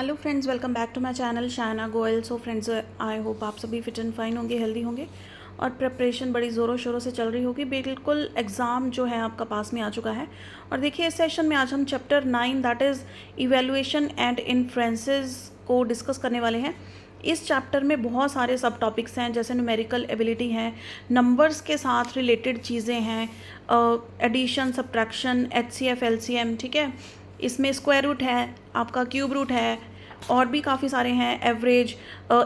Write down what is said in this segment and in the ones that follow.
Hello friends, welcome back to my channel Shaina Goyal. So friends, I hope आप सभी fit and fine होंगे, healthy होंगे और प्रिपरेशन बड़ी ज़ोरों शोरों से चल रही होगी। बिल्कुल एग्ज़ाम जो है आपका पास में आ चुका है। और देखिए, इस सेशन में आज हम chapter 9 that is evaluation and inferences को डिस्कस करने वाले हैं। इस चैप्टर में बहुत सारे सब टॉपिक्स हैं, जैसे न्यूमेरिकल एबिलिटी है, नंबर्स के साथ रिलेटेड चीज़ें हैं, एडिशन, सब्ट्रैक्शन, एचसीएफ, एलसीएम, ठीक है। इसमें स्क्वायर रूट है, आपका क्यूब रूट है, और भी काफ़ी सारे हैं, एवरेज,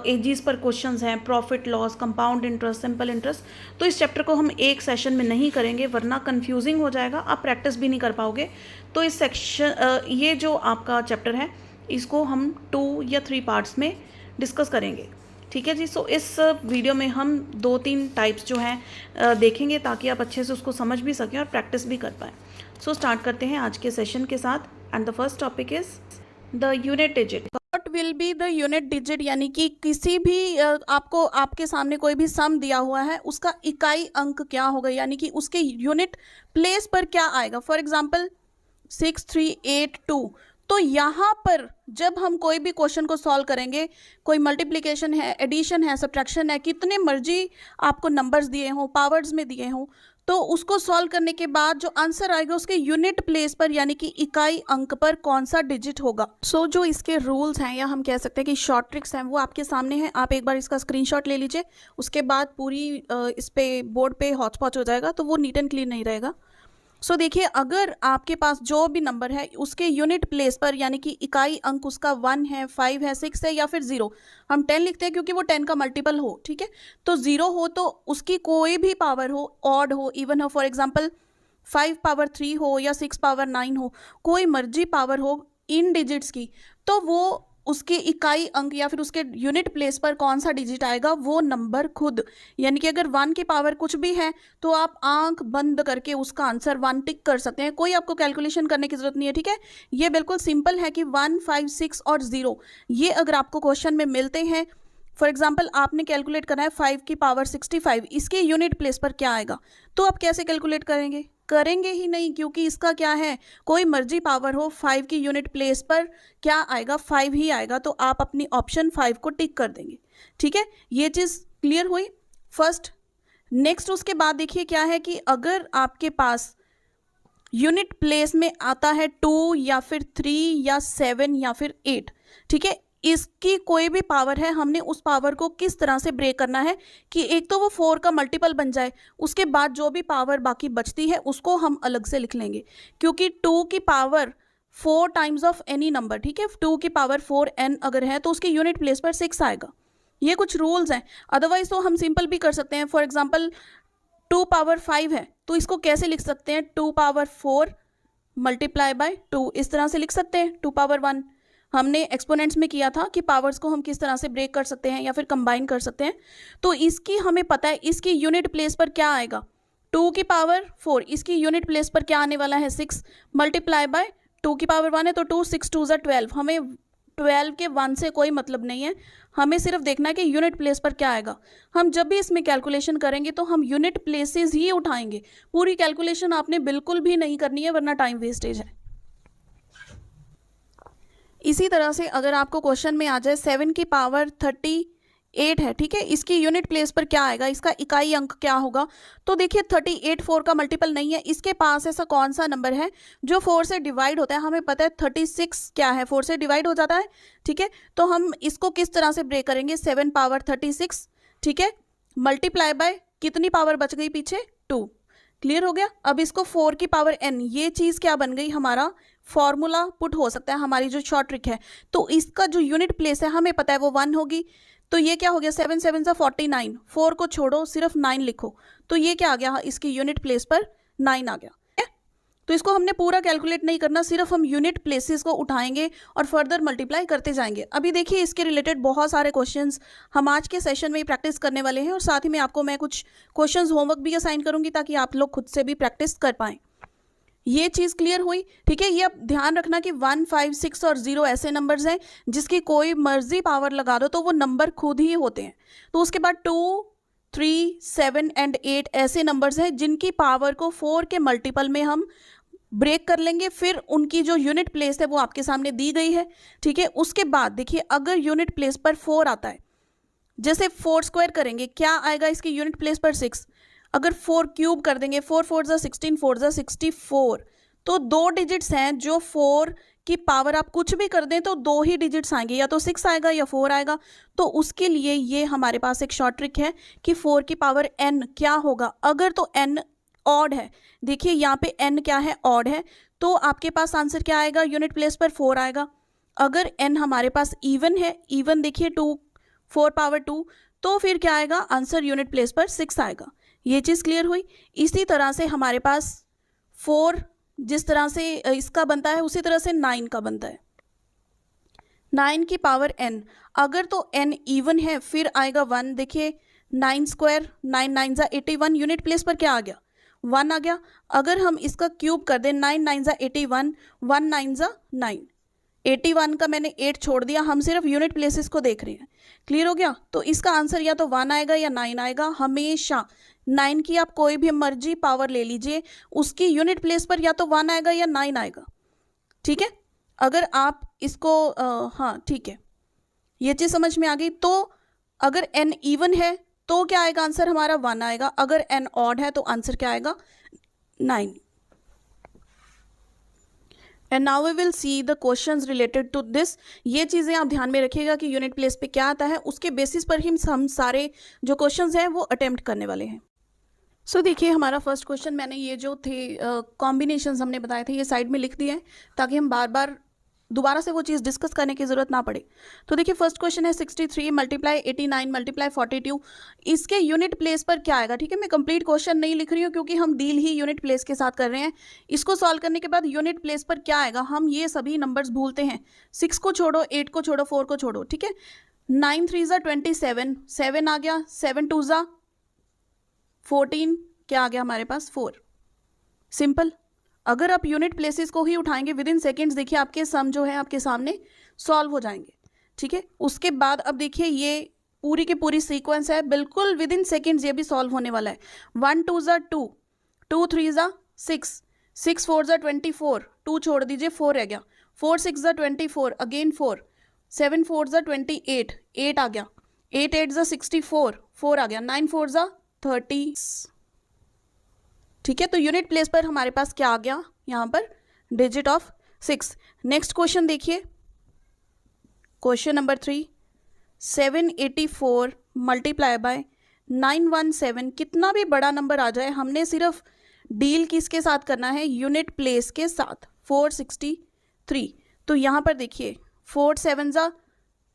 एजिस पर क्वेश्चंस हैं, profit loss, compound interest, simple interest. तो इस चैप्टर को हम एक सेशन में नहीं करेंगे वरना कंफ्यूजिंग हो जाएगा, आप प्रैक्टिस भी नहीं कर पाओगे। तो इस सेक्शन ये जो आपका चैप्टर है इसको हम 2 या 3 पार्ट्स में डिस्कस करेंगे, ठीक है जी। सो इस वीडियो में हम 2-3 टाइप्स जो हैं देखेंगे ताकि आप अच्छे से उसको समझ भी सकें और प्रैक्टिस भी कर पाएँ। सो स्टार्ट करते हैं आज के सेशन के साथ। And the first topic is the unit digit. What will be the unit digit, यानी कि किसी भी आपको आपके सामने कोई भी सम दिया हुआ है उसका इकाई अंक क्या होगा, यानी कि उसके यूनिट प्लेस पर क्या आएगा। For example 6382। तो यहाँ पर जब हम कोई भी क्वेश्चन को सॉल्व करेंगे, कोई मल्टीप्लिकेशन है, एडिशन है, सब्ट्रैक्शन है, कितने मर्जी आपको नंबर्स दिए हों, पावर्स में दिए हों, तो उसको सॉल्व करने के बाद जो आंसर आएगा उसके यूनिट प्लेस पर यानी कि इकाई अंक पर कौन सा डिजिट होगा। सो जो इसके रूल्स हैं या हम कह सकते हैं कि शॉर्ट ट्रिक्स हैं वो आपके सामने हैं। आप एक बार इसका स्क्रीनशॉट ले लीजिए, उसके बाद पूरी इस पे बोर्ड पे हॉच पॉच हो जाएगा तो वो नीट एंड क्लीन नहीं रहेगा। सो देखिए, अगर आपके पास जो भी नंबर है उसके यूनिट प्लेस पर यानी कि इकाई अंक उसका 1 है, 5 है, 6 है या फिर 0, हम 10 लिखते हैं क्योंकि वो 10 का मल्टीपल हो, ठीक है। तो 0 हो तो उसकी कोई भी पावर हो, ऑड हो, इवन हो, फॉर एग्जांपल 5 पावर 3 हो या 6 पावर 9 हो, कोई मर्जी पावर हो इन डिजिट्स की, तो वो उसके इकाई अंक या फिर उसके यूनिट प्लेस पर कौन सा डिजिट आएगा वो नंबर खुद, यानी कि अगर 1 की पावर कुछ भी है तो आप आंख बंद करके उसका आंसर 1 टिक कर सकते हैं, कोई आपको कैलकुलेशन करने की जरूरत नहीं है, ठीक है। ये बिल्कुल सिंपल है कि 1, 5, 6 और 0 ये अगर आपको क्वेश्चन में मिलते हैं, फॉर एग्जाम्पल आपने कैलकुलेट करना है 5 की पावर 65, इसके यूनिट प्लेस पर क्या आएगा, तो आप कैसे कैलकुलेट करेंगे? करेंगे ही नहीं, क्योंकि इसका क्या है, कोई मर्जी पावर हो, 5 की यूनिट प्लेस पर क्या आएगा, 5 ही आएगा, तो आप अपनी ऑप्शन 5 को टिक कर देंगे, ठीक है। ये चीज़ क्लियर हुई फर्स्ट। नेक्स्ट उसके बाद देखिए क्या है कि अगर आपके पास यूनिट प्लेस में आता है 2 या फिर 3 या 7 या फिर 8, ठीक है, इसकी कोई भी पावर है, हमने उस पावर को किस तरह से ब्रेक करना है कि एक तो वो 4 का मल्टीपल बन जाए, उसके बाद जो भी पावर बाकी बचती है उसको हम अलग से लिख लेंगे, क्योंकि 2 की power 4 times of any number, ठीक है, 2 की पावर 4n अगर है तो उसके यूनिट प्लेस पर 6 आएगा। ये कुछ रूल्स हैं, अदरवाइज तो हम सिंपल भी कर सकते हैं। फॉर एग्जाम्पल 2 पावर 5 है तो इसको कैसे लिख सकते हैं, 2 पावर 4 मल्टीप्लाई बाय 2, इस तरह से लिख सकते हैं। 2 पावर 1 हमने एक्सपोनेंट्स में किया था कि पावर्स को हम किस तरह से ब्रेक कर सकते हैं या फिर कंबाइन कर सकते हैं। तो इसकी हमें पता है, इसकी यूनिट प्लेस पर क्या आएगा, 2 की पावर 4, इसकी यूनिट प्लेस पर क्या आने वाला है, 6 मल्टीप्लाई बाय 2 की पावर 1 है तो 2, 6 2 ज़ा 12। हमें 12 के 1 से कोई मतलब नहीं है, हमें सिर्फ देखना है कि यूनिट प्लेस पर क्या आएगा। हम जब भी इसमें कैलकुलेशन करेंगे तो हम यूनिट प्लेसेस ही उठाएंगे, पूरी कैलकुलेशन आपने बिल्कुल भी नहीं करनी है वरना टाइम वेस्टेज है। इसी तरह से अगर आपको क्वेश्चन में आ जाए 7 की पावर 38 है, ठीक है, इसकी यूनिट प्लेस पर क्या आएगा, इसका इकाई अंक क्या होगा, तो देखिए 38 4 का मल्टीपल नहीं है, इसके पास ऐसा कौन सा नंबर है जो 4 से डिवाइड होता है। हमें पता है 36 क्या है, 4 से डिवाइड हो जाता है, ठीक है। तो हम इसको किस तरह से ब्रेक करेंगे, 7 पावर 36, ठीक है, मल्टीप्लाई बाय कितनी पावर बच गई पीछे, 2। क्लियर हो गया। अब इसको 4 की पावर n, ये चीज़ क्या बन गई, हमारा फॉर्मूला पुट हो सकता है, हमारी जो शॉर्ट ट्रिक है। तो इसका जो यूनिट प्लेस है हमें पता है वो 1 होगी, तो ये क्या हो गया, 7 7 ज़ा 49, 4 को छोड़ो सिर्फ 9 लिखो, तो ये क्या आ गया, इसकी यूनिट प्लेस पर 9 आ गया। तो इसको हमने पूरा कैलकुलेट नहीं करना, सिर्फ हम यूनिट प्लेसेस को उठाएंगे और फर्दर मल्टीप्लाई करते जाएंगे। अभी देखिए इसके रिलेटेड बहुत सारे क्वेश्चंस हम आज के सेशन में ही प्रैक्टिस करने वाले हैं और साथ ही में आपको मैं कुछ क्वेश्चंस होमवर्क भी असाइन करूंगी ताकि आप लोग खुद से भी प्रैक्टिस कर पाएँ। ये चीज़ क्लियर हुई, ठीक है। ये अब ध्यान रखना कि 1, 5, 6 और 0 ऐसे नंबर्स हैं जिसकी कोई मर्जी पावर लगा दो तो वो नंबर खुद ही होते हैं। तो उसके बाद 2, 3, 7 एंड 8 ऐसे नंबर्स हैं जिनकी पावर को 4 के मल्टीपल में हम ब्रेक कर लेंगे, फिर उनकी जो यूनिट प्लेस है वो आपके सामने दी गई है, ठीक है। उसके बाद देखिए अगर यूनिट प्लेस पर 4 आता है, जैसे 4 स्क्वायर करेंगे क्या आएगा इसकी यूनिट प्लेस पर 6, अगर 4 क्यूब कर देंगे 4 4 जा 16 4 जा 64, तो 2 डिजिट्स हैं जो 4 की पावर आप कुछ भी कर दें तो 2 ही डिजिट्स आएंगे, या तो 6 आएगा या 4 आएगा। तो उसके लिए ये हमारे पास एक शॉर्ट ट्रिक है कि 4 की पावर n क्या होगा, अगर तो n ऑड है, देखिए यहाँ पे n क्या है, ऑड है, तो आपके पास आंसर क्या आएगा, यूनिट प्लेस पर 4 आएगा। अगर n हमारे पास इवन है, इवन देखिए 2 4 पावर 2, तो फिर क्या आएगा, आंसर यूनिट प्लेस पर 6 आएगा। ये चीज़ क्लियर हुई। इसी तरह से हमारे पास 4 जिस तरह से इसका बनता है उसी तरह से 9 का बनता है, 9 की पावर n, अगर तो n इवन है फिर आएगा 1, देखिए 9 स्क्वायर 9 9 जा 81, यूनिट प्लेस पर क्या आ गया, 1 आ गया। अगर हम इसका क्यूब कर दें 9 9 जा 81, 1 9 जा 9, 81 का मैंने 8 छोड़ दिया, हम सिर्फ यूनिट प्लेसेस को देख रहे हैं। क्लियर हो गया। तो इसका आंसर या तो 1 आएगा या 9 आएगा। हमेशा 9 की आप कोई भी मर्जी पावर ले लीजिए, उसकी यूनिट प्लेस पर या तो 1 आएगा या 9 आएगा, ठीक है। अगर आप इसको हाँ ठीक है, ये चीज़ समझ में आ गई। तो अगर n इवन है तो क्या आएगा, आंसर हमारा 1 आएगा। अगर n ऑड है तो आंसर क्या आएगा, 9। And now we will see the questions related to this. ये चीज़ें आप ध्यान में रखिएगा कि यूनिट प्लेस पे क्या आता है, उसके बेसिस पर ही हम सारे जो क्वेश्चंस हैं वो अटेम्प्ट करने वाले हैं। सो देखिए हमारा फर्स्ट क्वेश्चन, मैंने ये जो थे कॉम्बिनेशंस हमने बताए थे ये साइड में लिख दिए हैं ताकि हम बार बार दोबारा से वो चीज़ डिस्कस करने की ज़रूरत ना पड़े। तो देखिए फर्स्ट क्वेश्चन है 63 मल्टीप्लाई 89 मल्टीप्लाई 42, इसके यूनिट प्लेस पर क्या आएगा, ठीक है। मैं कंप्लीट क्वेश्चन नहीं लिख रही हूँ क्योंकि हम डील ही यूनिट प्लेस के साथ कर रहे हैं। इसको सॉल्व करने के बाद यूनिट प्लेस पर क्या आएगा, हम ये सभी नंबर्स भूलते हैं, 6 को छोड़ो, 8 को छोड़ो, 4 को छोड़ो, ठीक है। 9 3 जा 27, 7 आ गया, 7 2 जा 14, क्या आ गया हमारे पास 4। सिंपल। अगर आप यूनिट प्लेसेस को ही उठाएंगे विद इन सेकेंड्स, देखिए आपके सम जो है आपके सामने सॉल्व हो जाएंगे, ठीक है। उसके बाद अब देखिए ये पूरी की पूरी सीक्वेंस है, बिल्कुल विद इन सेकेंड्स ये भी सॉल्व होने वाला है। 1 2 जा 2, 2 3 जा 6, 6 4 जा 24, 2 छोड़ दीजिए 4 रह गया, 4 6 जा 24, अगेन 4, 7 4 जा 28, 8 आ गया, 8 8 जा 64, 4 आ गया, 9 4 जा 30, ठीक है। तो यूनिट प्लेस पर हमारे पास क्या आ गया, यहाँ पर डिजिट ऑफ 6। नेक्स्ट क्वेश्चन देखिए, क्वेश्चन नंबर 3, 784 मल्टीप्लाई बाय 917, कितना भी बड़ा नंबर आ जाए हमने सिर्फ डील किसके साथ करना है, यूनिट प्लेस के साथ, 463। तो यहाँ पर देखिए 4 7 जा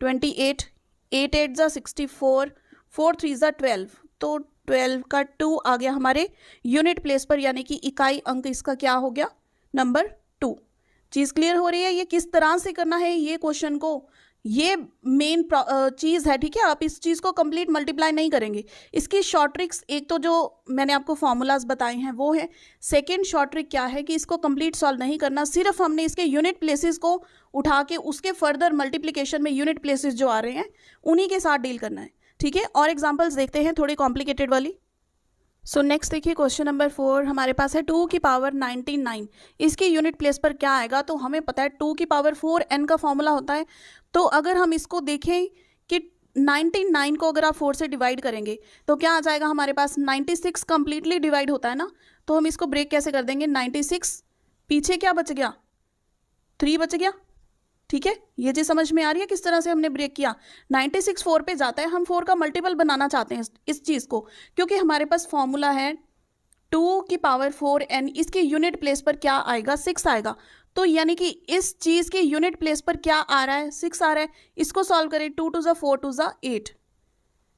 28, 8 8 जा 64, 4 3 जा 12, तो 12 का 2 आ गया हमारे यूनिट प्लेस पर, यानी कि इकाई अंक इसका क्या हो गया, नंबर 2। चीज़ क्लियर हो रही है। ये किस तरह से करना है ये क्वेश्चन को, ये मेन चीज़ है, ठीक है। आप इस चीज़ को कंप्लीट मल्टीप्लाई नहीं करेंगे। इसकी शॉर्ट ट्रिक्स, एक तो जो मैंने आपको फॉर्मूलाज बताए हैं वो है, सेकेंड शॉर्ट ट्रिक क्या है कि इसको कंप्लीट सॉल्व नहीं करना, सिर्फ हमने इसके यूनिट प्लेसेस को उठा के उसके फर्दर मल्टीप्लीकेशन में यूनिट प्लेसेस जो आ रहे हैं उन्हीं के साथ डील करना है, ठीक है। और एग्जांपल्स देखते हैं थोड़ी कॉम्प्लिकेटेड वाली। सो नेक्स्ट देखिए क्वेश्चन नंबर 4 हमारे पास है 2 की पावर 99, इसके यूनिट प्लेस पर क्या आएगा। तो हमें पता है 2 की पावर 4n का फॉर्मूला होता है। तो अगर हम इसको देखें कि 99 को अगर आप 4 से डिवाइड करेंगे तो क्या आ जाएगा हमारे पास, 96 कंप्लीटली डिवाइड होता है ना, तो हम इसको ब्रेक कैसे कर देंगे, 96 पीछे क्या बच गया, 3 बच गया, ठीक है। ये चीज़ समझ में आ रही है किस तरह से हमने ब्रेक किया। 96 4 पे जाता है, हम 4 का मल्टीपल बनाना चाहते हैं इस चीज़ को, क्योंकि हमारे पास फॉर्मूला है 2 की पावर 4n, इसके यूनिट प्लेस पर क्या आएगा, 6 आएगा। तो यानी कि इस चीज़ के यूनिट प्लेस पर क्या आ रहा है, 6 आ रहा है। इसको सॉल्व करें, 2 2 जा 4 2 जा 8,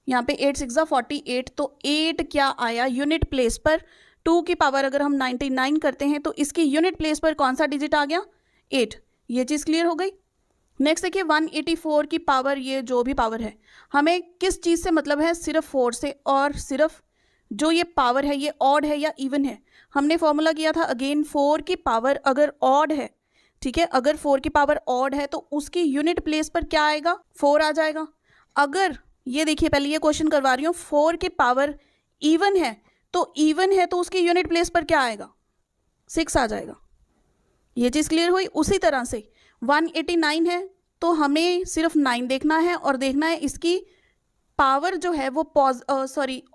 यहाँ पे 8 6 जा 48, तो 8 क्या आया यूनिट प्लेस पर। 2 की पावर अगर हम 99 करते हैं तो इसकी यूनिट प्लेस पर कौन सा डिजिट आ गया, 8। ये चीज़ क्लियर हो गई। नेक्स्ट देखिए 184 की पावर, ये जो भी पावर है हमें किस चीज़ से मतलब है, सिर्फ 4 से, और सिर्फ जो ये पावर है ये ऑड है या इवन है। हमने फॉर्मूला किया था अगेन, 4 की पावर अगर ऑड है, ठीक है, अगर 4 की पावर ऑड है तो उसकी यूनिट प्लेस पर क्या आएगा, 4 आ जाएगा। अगर ये देखिए पहले ये क्वेश्चन करवा रही हूँ, 4 की पावर इवन है तो उसकी यूनिट प्लेस पर क्या आएगा, 6 आ जाएगा। ये चीज़ क्लियर हुई। उसी तरह से 189 है तो हमें सिर्फ 9 देखना है और देखना है इसकी पावर जो है वो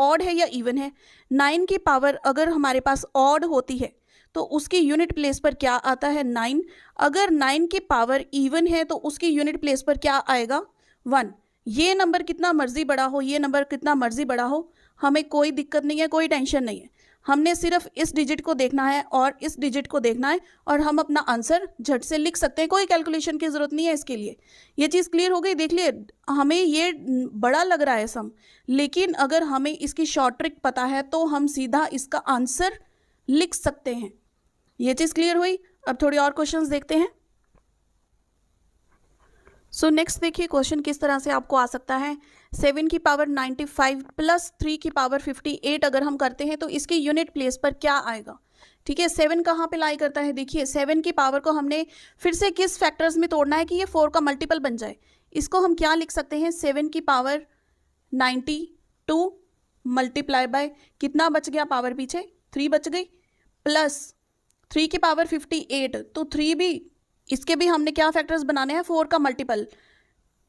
ऑड है या इवन है। 9 की पावर अगर हमारे पास ऑड होती है तो उसकी यूनिट प्लेस पर क्या आता है 9। अगर 9 की पावर इवन है तो उसकी यूनिट प्लेस पर क्या आएगा 1। ये नंबर कितना मर्जी बड़ा हो, ये नंबर कितना मर्जी बड़ा हो, हमें कोई दिक्कत नहीं है, कोई टेंशन नहीं है। हमने सिर्फ इस डिजिट को देखना है और इस डिजिट को देखना है और हम अपना आंसर झट से लिख सकते हैं, कोई कैलकुलेशन की ज़रूरत नहीं है इसके लिए। ये चीज़ क्लियर हो गई। देख लिए, हमें ये बड़ा लग रहा है सम, लेकिन अगर हमें इसकी शॉर्ट ट्रिक पता है तो हम सीधा इसका आंसर लिख सकते हैं। ये चीज़ क्लियर हुई। अब थोड़ी और क्वेश्चंस देखते हैं। सो नेक्स्ट देखिए क्वेश्चन किस तरह से आपको आ सकता है। 7 की पावर 95 प्लस 3 की पावर 58 अगर हम करते हैं तो इसकी यूनिट प्लेस पर क्या आएगा। ठीक है, 7 कहाँ पे लाई करता है, देखिए 7 की पावर को हमने फिर से किस फैक्टर्स में तोड़ना है कि ये 4 का मल्टीपल बन जाए। इसको हम क्या लिख सकते हैं, 7 की पावर 92 मल्टीप्लाई बाय कितना बच गया, पावर पीछे 3 बच गई, प्लस 3 की पावर 58 तो 3 भी, इसके भी हमने क्या फैक्टर्स बनाने हैं, 4 का मल्टीपल,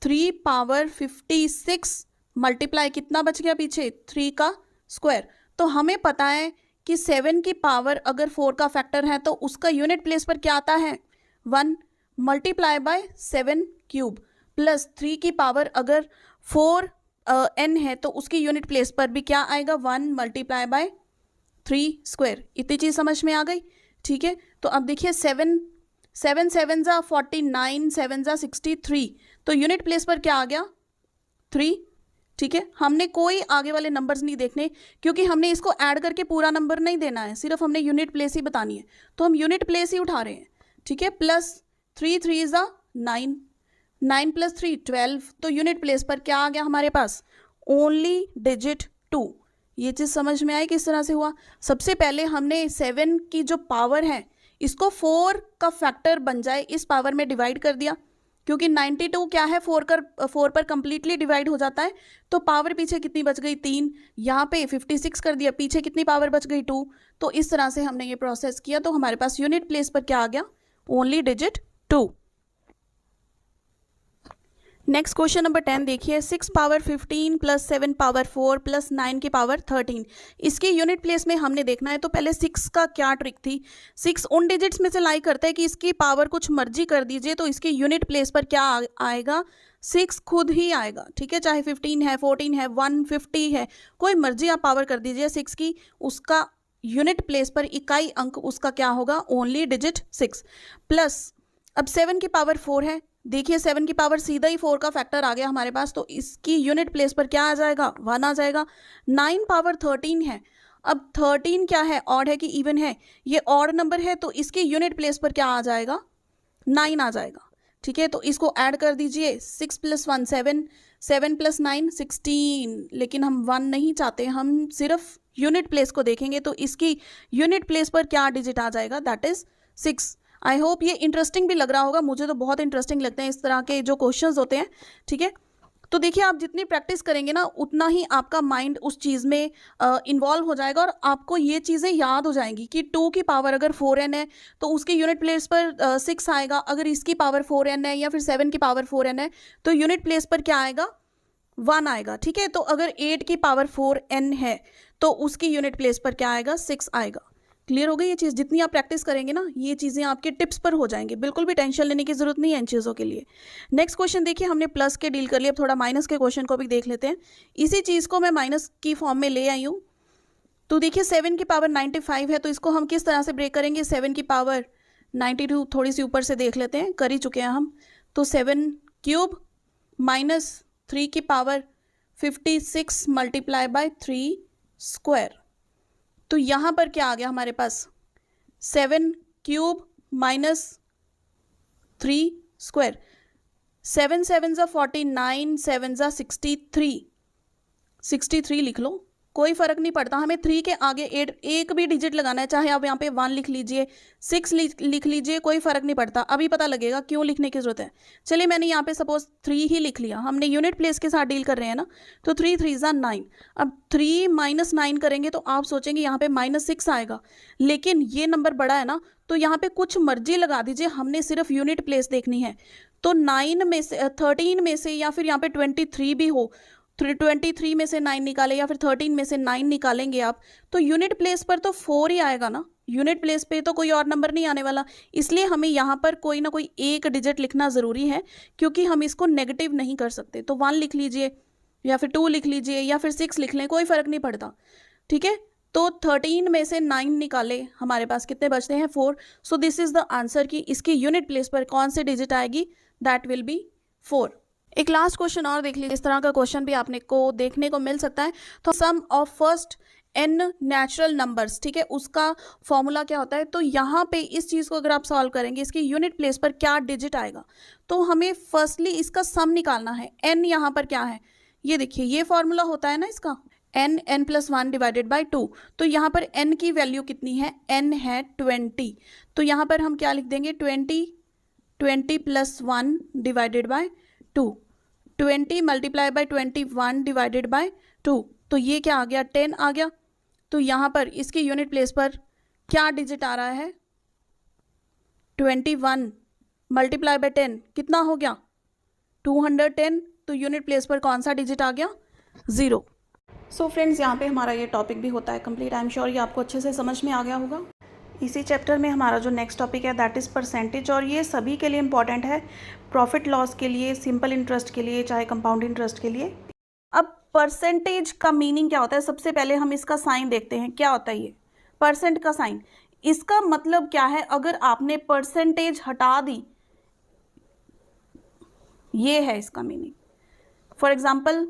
3 पावर 56 मल्टीप्लाई कितना बच गया पीछे 3 का स्क्वायर। तो हमें पता है कि 7 की पावर अगर 4 का फैक्टर है तो उसका यूनिट प्लेस पर क्या आता है 1 मल्टीप्लाई बाय 7 क्यूब, प्लस 3 की पावर अगर 4 n है तो उसकी यूनिट प्लेस पर भी क्या आएगा 1 मल्टीप्लाई बाय 3 स्क्वायर। इतनी चीज़ समझ में आ गई। ठीक है, तो अब देखिए 7 7 जा 49, 7 जा 63, तो यूनिट प्लेस पर क्या आ गया 3। ठीक है, हमने कोई आगे वाले नंबर्स नहीं देखने क्योंकि हमने इसको ऐड करके पूरा नंबर नहीं देना है, सिर्फ हमने यूनिट प्लेस ही बतानी है, तो हम यूनिट प्लेस ही उठा रहे हैं। ठीक है, प्लस 3 3 जा 9, 9 प्लस 3 12, तो यूनिट प्लेस पर क्या आ गया हमारे पास ओनली डिजिट 2। ये चीज़ समझ में आई किस तरह से हुआ। सबसे पहले हमने 7 की जो पावर है इसको 4 का फैक्टर बन जाए इस पावर में डिवाइड कर दिया, क्योंकि 92 क्या है 4 पर कंप्लीटली डिवाइड हो जाता है, तो पावर पीछे कितनी बच गई 3, यहाँ पे 56 कर दिया, पीछे कितनी पावर बच गई 2। तो इस तरह से हमने ये प्रोसेस किया, तो हमारे पास यूनिट प्लेस पर क्या आ गया only digit 2। Next question number 10 देखिए, 6 पावर 15 प्लस 7 पावर 4 प्लस 9 की पावर 13, इसकी यूनिट प्लेस में हमने देखना है। तो पहले 6 का क्या ट्रिक थी, 6 उन डिजिट्स में से लाई करता है कि इसकी पावर कुछ मर्जी कर दीजिए तो इसकी यूनिट प्लेस पर क्या आएगा 6 खुद ही आएगा। ठीक है, चाहे 15 है 14 है 150 है, कोई मर्जी आप पावर कर दीजिए 6 की, उसका यूनिट प्लेस पर इकाई अंक उसका क्या होगा ओनली डिजिट 6। प्लस अब 7 की पावर 4 है, देखिए 7 की पावर सीधा ही 4 का फैक्टर आ गया हमारे पास, तो इसकी यूनिट प्लेस पर क्या आ जाएगा 1 आ जाएगा। 9 पावर 13 है, अब 13 क्या है ऑड है कि इवन है, ये ऑड नंबर है तो इसकी यूनिट प्लेस पर क्या आ जाएगा 9 आ जाएगा। ठीक है, तो इसको ऐड कर दीजिए, 6 + 1 7, 7 + 9 16, लेकिन हम 1 नहीं चाहते, हम सिर्फ यूनिट प्लेस को देखेंगे, तो इसकी यूनिट प्लेस पर क्या डिजिट आ जाएगा दैट इज 6। आई होप ये इंटरेस्टिंग भी लग रहा होगा, मुझे तो बहुत इंटरेस्टिंग लगते हैं इस तरह के जो क्वेश्चंस होते हैं। ठीक है, तो देखिए आप जितनी प्रैक्टिस करेंगे ना उतना ही आपका माइंड उस चीज़ में इन्वॉल्व हो जाएगा और आपको ये चीज़ें याद हो जाएंगी कि 2 की पावर अगर 4n है तो उसकी यूनिट प्लेस पर 6 आएगा, अगर इसकी पावर 4n है या फिर 7 की पावर 4n है तो यूनिट प्लेस पर क्या आएगा 1 आएगा। ठीक है, तो अगर 8 की पावर 4n है तो उसकी यूनिट प्लेस पर क्या आएगा 6 आएगा। क्लियर हो गई ये चीज़, जितनी आप प्रैक्टिस करेंगे ना ये चीज़ें आपके टिप्स पर हो जाएंगे, बिल्कुल भी टेंशन लेने की जरूरत नहीं है इन चीज़ों के लिए। नेक्स्ट क्वेश्चन देखिए, हमने प्लस के डील कर लिया, अब थोड़ा माइनस के क्वेश्चन को भी देख लेते हैं। इसी चीज़ को मैं माइनस की फॉर्म में ले आई हूँ। तो देखिए 7 की पावर 95 है, तो इसको हम किस तरह से ब्रेक करेंगे, 7 की पावर 92 थोड़ी सी ऊपर से देख लेते हैं, कर ही चुके हैं हम। तो 7 क्यूब माइनस 3 की पावर 56 मल्टीप्लाई बाय 3 स्क्वायर, तो यहाँ पर क्या आ गया हमारे पास 7 क्यूब माइनस 3 स्क्वायर, 7 7 जा 49, 7 जा 63 लिख लो, कोई फर्क नहीं पड़ता, हमें 3 के आगे एक भी डिजिट लगाना है, चाहे आप यहाँ पे 1 लिख लीजिए 6 लिख लीजिए, कोई फर्क नहीं पड़ता। अभी पता लगेगा क्यों लिखने की जरूरत है। चलिए मैंने यहाँ पे सपोज 3 ही लिख लिया, हमने यूनिट प्लेस के साथ डील कर रहे हैं ना, तो 3 3 जा 9, अब 3 - 9 करेंगे तो आप सोचेंगे यहाँ पे -6 आएगा, लेकिन ये नंबर बड़ा है ना तो यहाँ पे कुछ मर्जी लगा दीजिए, हमने सिर्फ यूनिट प्लेस देखनी है। तो 9 में से 13 में से, या फिर यहाँ पे 23 भी हो, 23 में से 9 निकाले, या फिर 13 में से 9 निकालेंगे आप, तो यूनिट प्लेस पर तो 4 ही आएगा ना, यूनिट प्लेस पे तो कोई और नंबर नहीं आने वाला। इसलिए हमें यहाँ पर कोई ना कोई एक डिजिट लिखना ज़रूरी है, क्योंकि हम इसको नेगेटिव नहीं कर सकते। तो 1 लिख लीजिए, या फिर 2 लिख लीजिए, या फिर 6 लिख लें, कोई फ़र्क नहीं पड़ता, ठीक है। तो 13 में से 9 निकाले, हमारे पास कितने बचते हैं? 4। So this is the answer कि इसकी यूनिट प्लेस पर कौन से डिजिट आएगी, दैट विल बी 4। एक लास्ट क्वेश्चन और देख लीजिए, इस तरह का क्वेश्चन भी आपने को देखने को मिल सकता है। तो sum of first n natural numbers, ठीक है, उसका फॉर्मूला क्या होता है? तो यहाँ पे इस चीज़ को अगर आप सॉल्व करेंगे, इसकी यूनिट प्लेस पर क्या डिजिट आएगा, तो हमें फर्स्टली इसका सम निकालना है। n यहाँ पर क्या है, ये देखिए, ये फॉर्मूला होता है ना इसका, n प्लस 1 डिवाइडेड बाई 2। तो यहाँ पर n की वैल्यू कितनी है? n है 20। तो यहाँ पर हम क्या लिख देंगे? 20 plus 1 divided by 2, 20 multiply by 21 divided by 2। तो ये क्या आ गया? 10 आ गया। तो यहाँ पर इसकी यूनिट प्लेस पर क्या डिजिट आ रहा है? 21 मल्टीप्लाई बाई 10 कितना हो गया? 210। तो यूनिट प्लेस पर कौन सा डिजिट आ गया? 0। सो फ्रेंड्स, यहाँ पे हमारा ये टॉपिक भी होता है कंप्लीट। आई एम श्योर ये आपको अच्छे से समझ में आ गया होगा। इसी चैप्टर में हमारा जो नेक्स्ट टॉपिक है दैट इज़ परसेंटेज, और ये सभी के लिए इंपॉर्टेंट है, प्रॉफिट लॉस के लिए, सिंपल इंटरेस्ट के लिए, चाहे कंपाउंड इंटरेस्ट के लिए। अब परसेंटेज का मीनिंग क्या होता है? सबसे पहले हम इसका साइन देखते हैं, क्या होता है ये परसेंट का साइन। इसका मतलब क्या है? अगर आपने परसेंटेज हटा दी, ये है इसका मीनिंग। फॉर एग्जाम्पल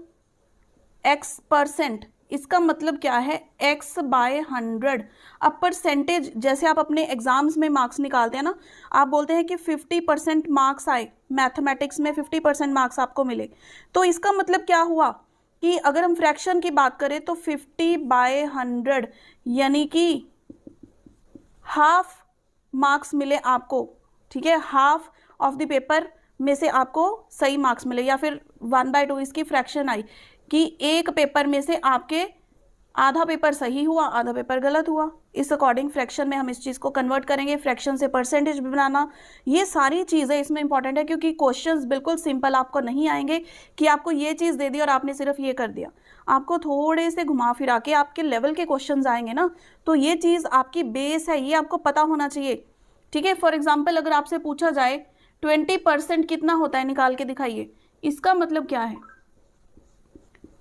x%, इसका मतलब क्या है? x/100। अब परसेंटेज, जैसे आप अपने एग्जाम्स में मार्क्स निकालते हैं ना, आप बोलते हैं कि 50% मार्क्स आए, मैथमेटिक्स में 50% मार्क्स आपको मिले। तो इसका मतलब क्या हुआ कि अगर हम फ्रैक्शन की बात करें तो 50/100 यानी कि हाफ मार्क्स मिले आपको, ठीक है, हाफ ऑफ द पेपर में से आपको सही मार्क्स मिले, या फिर 1/2 इसकी फ्रैक्शन आई कि एक पेपर में से आपके आधा पेपर सही हुआ, आधा पेपर गलत हुआ। इस अकॉर्डिंग फ्रैक्शन में हम इस चीज़ को कन्वर्ट करेंगे, फ्रैक्शन से परसेंटेज भी बनाना, ये सारी चीज़ें इसमें इंपॉर्टेंट है, क्योंकि क्वेश्चंस बिल्कुल सिंपल आपको नहीं आएंगे कि आपको ये चीज़ दे दी और आपने सिर्फ ये कर दिया। आपको थोड़े से घुमा फिरा के आपके लेवल के क्वेश्चंस आएंगे ना, तो ये चीज़ आपकी बेस है, ये आपको पता होना चाहिए, ठीक है। फॉर एग्जाम्पल अगर आपसे पूछा जाए 20% कितना होता है, निकाल के दिखाइए, इसका मतलब क्या है?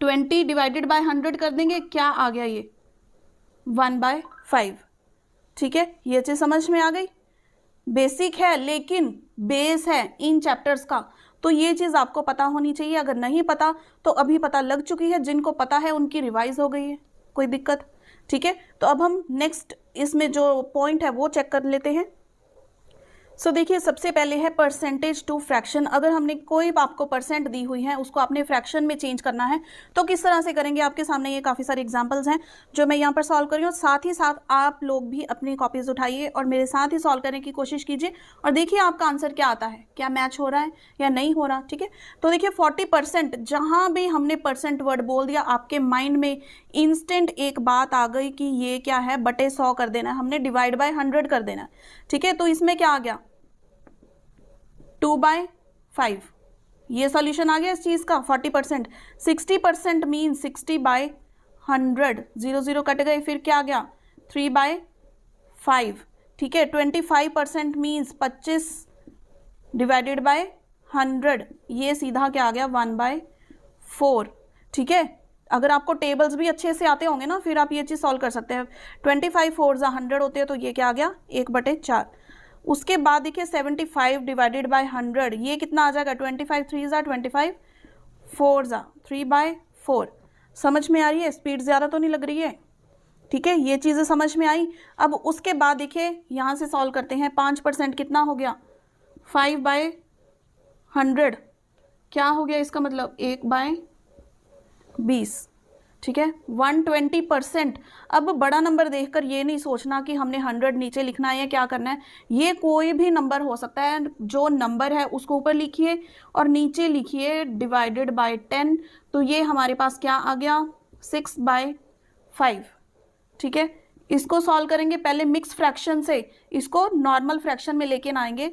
20 डिवाइडेड बाय 100 कर देंगे, क्या आ गया ये? 1/5, ठीक है। ये चीज़ समझ में आ गई? बेसिक है लेकिन बेस है इन चैप्टर्स का, तो ये चीज़ आपको पता होनी चाहिए। अगर नहीं पता तो अभी पता लग चुकी है, जिनको पता है उनकी रिवाइज हो गई है, कोई दिक्कत, ठीक है। तो अब हम नेक्स्ट इसमें जो पॉइंट है वो चेक कर लेते हैं। सो देखिए, सबसे पहले है परसेंटेज टू फ्रैक्शन। अगर हमने कोई आपको परसेंट दी हुई है, उसको आपने फ्रैक्शन में चेंज करना है, तो किस तरह से करेंगे? आपके सामने ये काफ़ी सारे एग्जांपल्स हैं जो मैं यहाँ पर सॉल्व कर रही हूँ। साथ ही साथ आप लोग भी अपनी कॉपीज़ उठाइए और मेरे साथ ही सॉल्व करने की कोशिश कीजिए, और देखिए आपका आंसर क्या आता है, क्या मैच हो रहा है या नहीं हो रहा, ठीक है। तो देखिए 40%, जहाँ भी हमने परसेंट वर्ड बोल दिया, आपके माइंड में इंस्टेंट एक बात आ गई कि ये क्या है, बटे 100 कर देना है, हमने डिवाइड बाय 100 कर देना है, ठीक है। तो इसमें क्या आ गया? 2/5, ये सॉल्यूशन आ गया इस चीज़ का। 40%, 60% मीन 60/100, 0 0 कट गए, फिर क्या आ गया? 3/5, ठीक है। 25% मीन्स 25 डिवाइडेड बाय 100, ये सीधा क्या आ गया? 1/4, ठीक है। अगर आपको टेबल्स भी अच्छे से आते होंगे ना, फिर आप ये चीज़ सॉल्व कर सकते हैं। 25 4 100 होते हैं, तो ये क्या आ गया? 1/4। उसके बाद देखिए 75 डिवाइडेड बाय 100, ये कितना आ जाएगा? 25 3 25 4 3/4। समझ में आ रही है? स्पीड ज़्यादा तो नहीं लग रही है, ठीक है। ये चीज़ें समझ में आई। अब उसके बाद देखिए यहाँ से सॉल्व करते हैं। 5% कितना हो गया? 5/100, क्या हो गया इसका मतलब? 1/20, ठीक है। 120%। अब बड़ा नंबर देखकर ये नहीं सोचना कि हमने 100 नीचे लिखना है या क्या करना है, ये कोई भी नंबर हो सकता है। जो नंबर है उसको ऊपर लिखिए और नीचे लिखिए डिवाइडेड बाय 10, तो ये हमारे पास क्या आ गया? 6/5, ठीक है। इसको सॉल्व करेंगे पहले मिक्स फ्रैक्शन से, इसको नॉर्मल फ्रैक्शन में लेके आएंगे।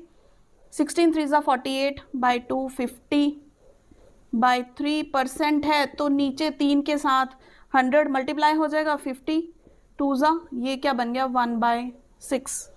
16 3 48 बाई 2 50 बाई 3% है तो नीचे 3 के साथ 100 मल्टीप्लाई हो जाएगा 50 2 ये क्या बन गया 1/6।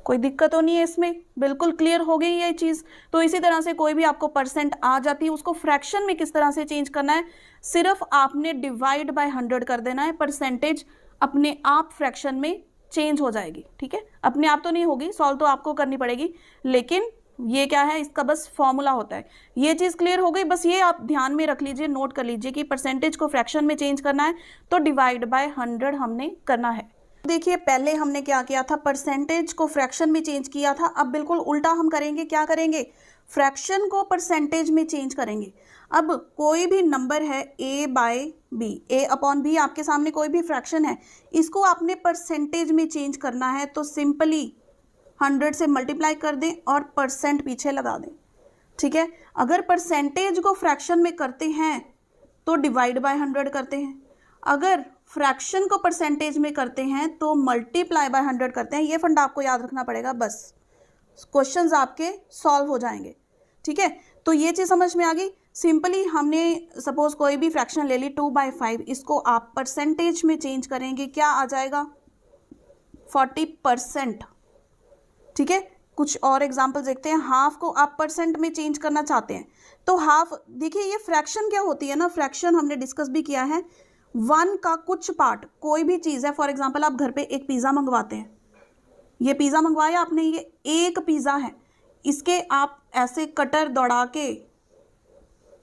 कोई दिक्कत तो नहीं है इसमें, बिल्कुल क्लियर हो गई ये चीज़। तो इसी तरह से कोई भी आपको परसेंट आ जाती है उसको फ्रैक्शन में किस तरह से चेंज करना है, सिर्फ आपने डिवाइड बाय 100 कर देना है, परसेंटेज अपने आप फ्रैक्शन में चेंज हो जाएगी। ठीक है, अपने आप तो नहीं होगी, सॉल्व तो आपको करनी पड़ेगी, लेकिन ये क्या है, इसका बस फॉर्मूला होता है। ये चीज़ क्लियर हो गई, बस ये आप ध्यान में रख लीजिए, नोट कर लीजिए कि परसेंटेज को फ्रैक्शन में चेंज करना है तो डिवाइड बाय 100 हमने करना है। देखिए पहले हमने क्या किया था, परसेंटेज को फ्रैक्शन में चेंज किया था, अब बिल्कुल उल्टा हम करेंगे। क्या करेंगे, फ्रैक्शन को परसेंटेज में चेंज करेंगे। अब कोई भी नंबर है a by B, a upon B आपके सामने कोई भी फ्रैक्शन है, इसको आपने परसेंटेज में चेंज करना है तो सिंपली 100 से मल्टीप्लाई कर दें और परसेंट पीछे लगा दें। ठीक है, अगर परसेंटेज को फ्रैक्शन में करते हैं तो डिवाइड बाय 100 करते हैं, अगर फ्रैक्शन को परसेंटेज में करते हैं तो मल्टीप्लाई बाय 100 करते हैं। ये फंडा आपको याद रखना पड़ेगा, बस क्वेश्चंस आपके सॉल्व हो जाएंगे। ठीक है, तो ये चीज़ समझ में आ गई। सिंपली हमने सपोज कोई भी फ्रैक्शन ले ली 2/5, इसको आप परसेंटेज में चेंज करेंगे, क्या आ जाएगा 40%। ठीक है, कुछ और एग्जाम्पल देखते हैं। हाफ को आप परसेंट में चेंज करना चाहते हैं तो हाफ, देखिए ये फ्रैक्शन क्या होती है ना, फ्रैक्शन हमने डिस्कस भी किया है, 1 का कुछ पार्ट, कोई भी चीज़ है, फॉर एग्जांपल आप घर पे एक पिज़्ज़ा मंगवाते हैं, ये पिज़्ज़ा मंगवाया आपने, ये एक पिज़्ज़ा है, इसके आप ऐसे कटर दौड़ा के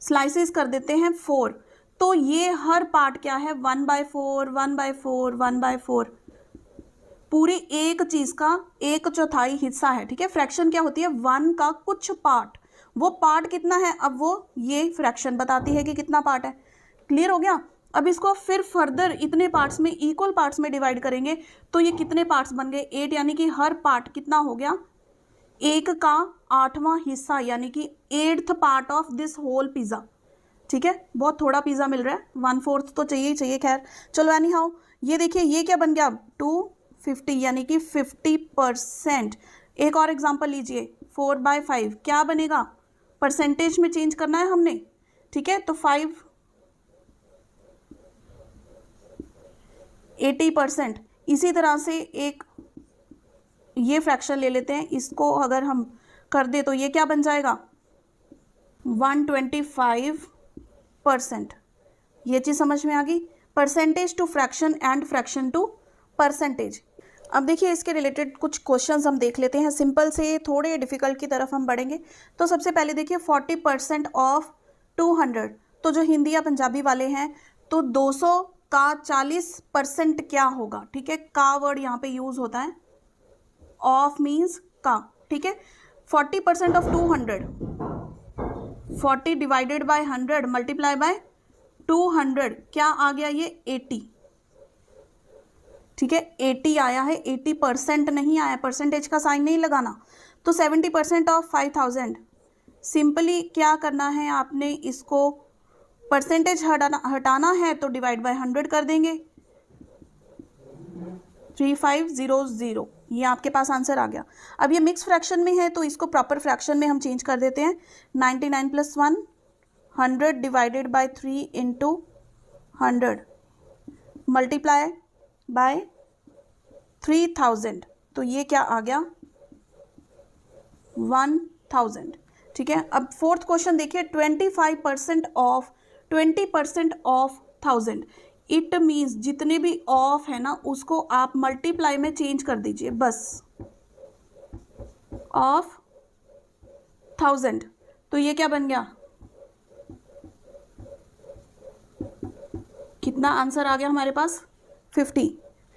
स्लाइसेस कर देते हैं 4, तो ये हर पार्ट क्या है 1/4 1/4 1/4, पूरी एक चीज़ का 1/4 हिस्सा है। ठीक है, फ्रैक्शन क्या होती है, 1 का कुछ पार्ट, वो पार्ट कितना है, अब वो ये फ्रैक्शन बताती है कि कितना पार्ट है। क्लियर हो गया। अब इसको फिर फर्दर इतने पार्ट्स में, इक्वल पार्ट्स में डिवाइड करेंगे तो ये कितने पार्ट्स बन गए 8, यानी कि हर पार्ट कितना हो गया 1 का 8वां हिस्सा, यानी कि 8th part of this whole pizza. ठीक है, बहुत थोड़ा पिज़्ज़ा मिल रहा है, 1/4 तो चाहिए ही चाहिए। खैर चलो, एनी हाउ ये देखिए ये क्या बन गया 250, यानी कि 50%। एक और एग्जांपल लीजिए 4/5, क्या बनेगा, परसेंटेज में चेंज करना है हमने। ठीक है, तो 5 80%। इसी तरह से एक ये फ्रैक्शन ले लेते हैं, इसको अगर हम कर दे तो ये क्या बन जाएगा 125%। ये चीज़ समझ में आ गई, percentage to fraction and fraction to percentage. अब देखिए इसके रिलेटेड कुछ क्वेश्चंस हम देख लेते हैं, सिंपल से थोड़े डिफिकल्ट की तरफ हम बढ़ेंगे। तो सबसे पहले देखिए 40% ऑफ 200, तो जो हिंदी या पंजाबी वाले हैं तो 200 का 40% क्या होगा। ठीक है, का वर्ड यहाँ पे यूज होता है, ऑफ मीन्स का। ठीक है, 40% of 200, 40 divided by 100 multiply by 200, क्या आ गया ये 80। ठीक है, 80 आया है, 80% नहीं आया, परसेंटेज का साइन नहीं लगाना। तो 70% ऑफ 5000, सिंपली क्या करना है आपने, इसको परसेंटेज हटाना है तो डिवाइड बाय 100 कर देंगे, 3500, ये आपके पास आंसर आ गया। अब ये मिक्स फ्रैक्शन में है तो इसको प्रॉपर फ्रैक्शन में हम चेंज कर देते हैं। 99 + 1 100 divided by 3 into 100 multiply by 3000, तो ये क्या आ गया 1000। ठीक है, अब फोर्थ क्वेश्चन देखिए 20% ऑफ 1000, इट मीन्स जितने भी ऑफ है ना उसको आप मल्टीप्लाई में चेंज कर दीजिए, बस ऑफ 1000, तो ये क्या बन गया, कितना आंसर आ गया हमारे पास 50।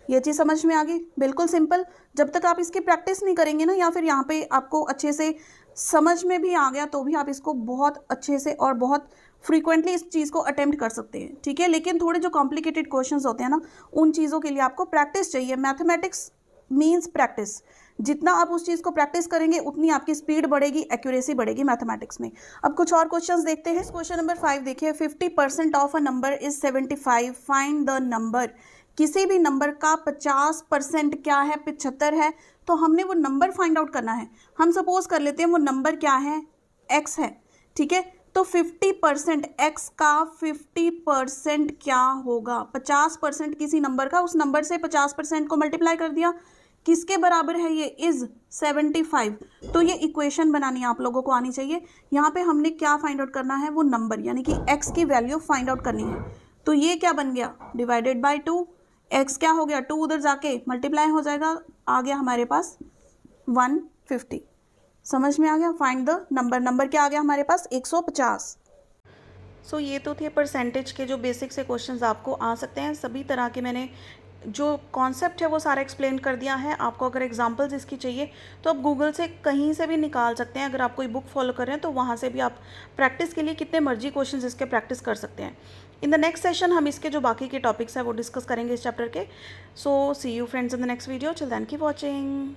ये चीज़ समझ में आ गई, बिल्कुल सिंपल। जब तक आप इसकी प्रैक्टिस नहीं करेंगे ना, या फिर यहाँ पे आपको अच्छे से समझ में भी आ गया तो भी आप इसको बहुत अच्छे से और बहुत फ्रीक्वेंटली इस चीज़ को अटेम्प्ट कर सकते हैं। ठीक है, लेकिन थोड़े जो कॉम्प्लिकेटेड क्वेश्चंस होते हैं ना, उन चीज़ों के लिए आपको प्रैक्टिस चाहिए। मैथमेटिक्स मीन्स प्रैक्टिस, जितना आप उस चीज़ को प्रैक्टिस करेंगे उतनी आपकी स्पीड बढ़ेगी, एक्यूरेसी बढ़ेगी मैथमेटिक्स में। अब कुछ और क्वेश्चंस देखते हैं। क्वेश्चन नंबर 5 देखिए, 50% of a number is 75, find the number. किसी भी नंबर का 50% क्या है, 75 है, तो हमने वो नंबर फाइंड आउट करना है। हम सपोज कर लेते हैं वो नंबर क्या है, x है, ठीक है। तो 50% x का 50% क्या होगा, 50% किसी नंबर का, उस नंबर से 50% को मल्टीप्लाई कर दिया, किसके बराबर है ये, इज 75। तो ये इक्वेशन बनानी आप लोगों को आनी चाहिए। यहाँ पे हमने क्या फाइंड आउट करना है, वो नंबर यानी कि x की वैल्यू फाइंड आउट करनी है। तो ये क्या बन गया, डिवाइडेड बाय 2, x क्या हो गया, 2 उधर जाके मल्टीप्लाई हो जाएगा, आ गया हमारे पास 150। समझ में आ गया, फाइंड द नंबर, नंबर क्या आ गया हमारे पास 150। सो ये तो थे परसेंटेज के जो बेसिक से क्वेश्चंस आपको आ सकते हैं। सभी तरह के मैंने जो कॉन्सेप्ट है वो सारा एक्सप्लेन कर दिया है। आपको अगर एग्जांपल्स इसकी चाहिए तो आप गूगल से कहीं से भी निकाल सकते हैं। अगर आप कोई बुक फॉलो कर रहे हैं तो वहाँ से भी आप प्रैक्टिस के लिए कितने मर्जी क्वेश्चंस इसके प्रैक्टिस कर सकते हैं। इन द नेक्स्ट सेशन हम इसके जो बाकी के टॉपिक्स हैं वो डिस्कस करेंगे इस चैप्टर के। So see you friends in the next video, till then keep watching.